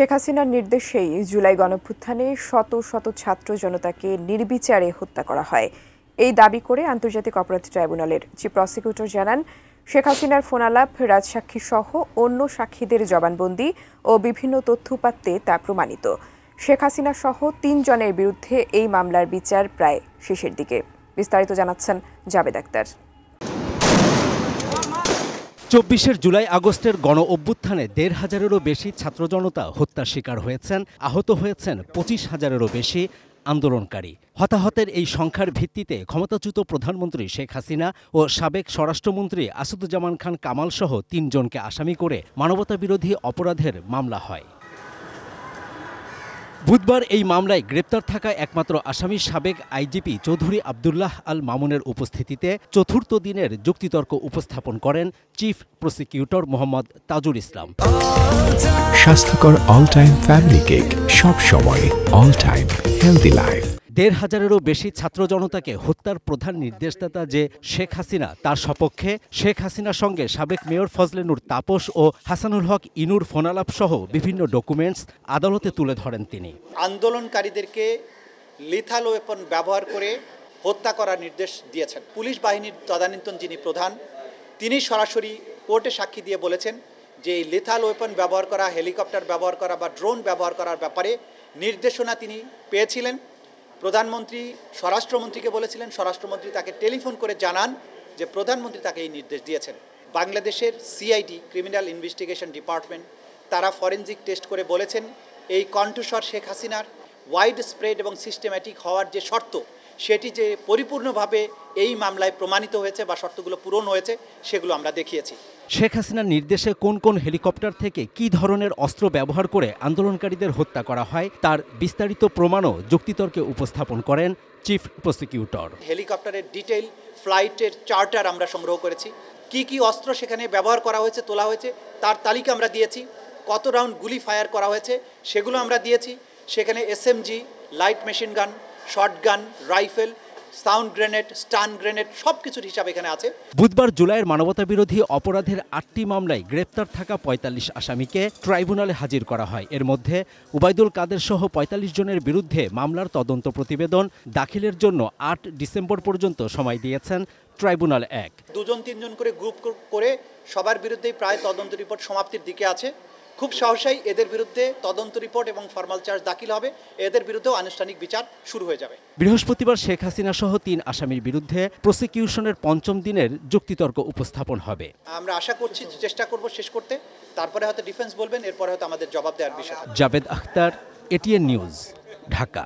শেখ হাসিনার নির্দেশেই জুলাই গণঅভ্যুত্থানে শত শত ছাত্র জনতাকে নির্বিচারে হত্যা করা হয়। এই দাবি করে আন্তর্জাতিক অপরাধ ট্রাইব্যুনালের চিফ প্রসিকিউটর জানান, শেখ হাসিনার ফোনালাপ, রাজসাক্ষী সহ অন্য সাক্ষীদের জবানবন্দি ও বিভিন্ন তথ্যউপাত্তে তা প্রমাণিত। শেখ হাসিনা সহ ৩ জনের বিরুদ্ধে এই মামলার বিচার প্রায় শেষের দিকে। বিস্তারিত জানাচ্ছেন জাবেদ আক্তার। ২৪ জুলাই আগস্টের গণ অভ্যুত্থানে ১৫০০-এরও বেশি ছাত্র জনতা হত্যার শিকার হয়েছেন, আহত হয়েছেন ২৫,০০০-এরও বেশি আন্দোলনকারী। হতাহতের এই সংখ্যার ভিত্তিতে ক্ষমতাচ্যুত প্রধানমন্ত্রী শেখ হাসিনা ও সাবেক স্বরাষ্ট্রমন্ত্রী আসাদুজ্জামান খান কামাল সহ ৩ জনকে আসামি করে মানবতাবিরোধী অপরাধের মামলা হয়। বুধবার এই মামলায় গ্রেপ্তার থাকা একমাত্র আসামি সাবেক আইজিপি চৌধুরী আবদুল্লাহ আল মামুনের উপস্থিতিতে চতুর্থ দিনের যুক্তিতর্ক উপস্থাপন করেন চিফ প্রসিকিউটর মোহাম্মদ তাজুল ইসলাম। স্বাস্থ্যকর অল টাইম ফ্যামিলি কেক, সব সময় অল টাইম হেলদি লাইফ। ১৫০০-এরও বেশি ছাত্র জনতাকে হত্যার প্রধান নির্দেশদাতা যে শেখ হাসিনা, তার সপক্ষে শেখ হাসিনার সঙ্গে সাবেক মেয়র ফজলে নূর তাপস ও হাসানুল হক ইনুর ফোনালাপ সহ বিভিন্ন ডকুমেন্টস আদালতে তুলে ধরেন তিনি। আন্দোলনকারীদেরকে লিথাল ওয়েপন ব্যবহার করে হত্যা করার নির্দেশ দিয়েছেন। পুলিশ বাহিনীর তদানীন্তন যিনি প্রধান, তিনি সরাসরি কোর্টে সাক্ষী দিয়ে বলেছেন যে এই লিথাল ওয়েপন ব্যবহার করা, হেলিকপ্টার ব্যবহার করা বা ড্রোন ব্যবহার করার ব্যাপারে নির্দেশনা তিনি পেয়েছিলেন। প্রধানমন্ত্রী স্বরাষ্ট্রমন্ত্রীকে বলেছিলেন, স্বরাষ্ট্রমন্ত্রী তাকে টেলিফোন করে জানান যে প্রধানমন্ত্রী তাকে এই নির্দেশ দিয়েছেন। বাংলাদেশের সিআইডি, ক্রিমিনাল ইনভেস্টিগেশন ডিপার্টমেন্ট, তারা ফরেনজিক টেস্ট করে বলেছেন এই কণ্ঠস্বর শেখ হাসিনার ওয়াইড স্প্রেড এবং সিস্টেম্যাটিক হওয়ার যে শর্ত, সেটি যে পরিপূর্ণভাবে এই মামলায় প্রমাণিত হয়েছে বা শর্তগুলো পূরণ হয়েছে, সেগুলো আমরা দেখিয়েছি। শেখ হাসিনার নির্দেশে কোন কোন হেলিকপ্টার থেকে কী ধরনের অস্ত্র ব্যবহার করে আন্দোলনকারীদের হত্যা করা হয় তার বিস্তারিত প্রমাণও যুক্তিতর্কে উপস্থাপন করেন চিফ প্রসিকিউটর। হেলিকপ্টারের ডিটেইল ফ্লাইটের চার্টার আমরা সংগ্রহ করেছি। কি কি অস্ত্র সেখানে ব্যবহার করা হয়েছে, তোলা হয়েছে, তার তালিকা আমরা দিয়েছি। কত রাউন্ড গুলি ফায়ার করা হয়েছে সেগুলো আমরা দিয়েছি। সেখানে SMG, light machine gun, shotgun, rifle, sound grenade, stun grenade সব কিছুর হিসাব এখানে আছে। বুধবার জুলাইয়ের মানবতাবিরোধী অপরাধের ৮টি মামলায় গ্রেপ্তার থাকা ৪৫ আসামিকে ট্রাইব্যুনালে হাজির করা হয়। এর মধ্যে উবাইদুল কাদের সহ ৪৫ জনের বিরুদ্ধে মামলার তদন্ত প্রতিবেদন দাখিলের জন্য ৮ ডিসেম্বর পর্যন্ত সময় দিয়েছেন ট্রাইব্যুনাল ১। ২-৩ করে গ্রুপ করে সবার বিরুদ্ধেই প্রায় তদন্ত রিপোর্ট সমাপ্তির দিকে আছে। খুব সহসাই এদের বিরুদ্ধে তদন্ত রিপোর্ট এবং ফরমাল চার্জ দাখিল হবে। এদের বিরুদ্ধেও আনুষ্ঠানিক বিচার শুরু হয়ে যাবে। বৃহস্পতিবার শেখ হাসিনা সহ ৩ আসামির বিরুদ্ধে প্রসিকিউশনের ৫ম দিনের যুক্তিতর্ক উপস্থাপন হবে। আমরা আশা করছি, চেষ্টা করব শেষ করতে, তারপরে হয়তো ডিফেন্স বলবেন, এরপরে হয়তো আমাদের জবাব দেওয়ার বিষয়। Javed Akhtar, ATN news, Dhaka.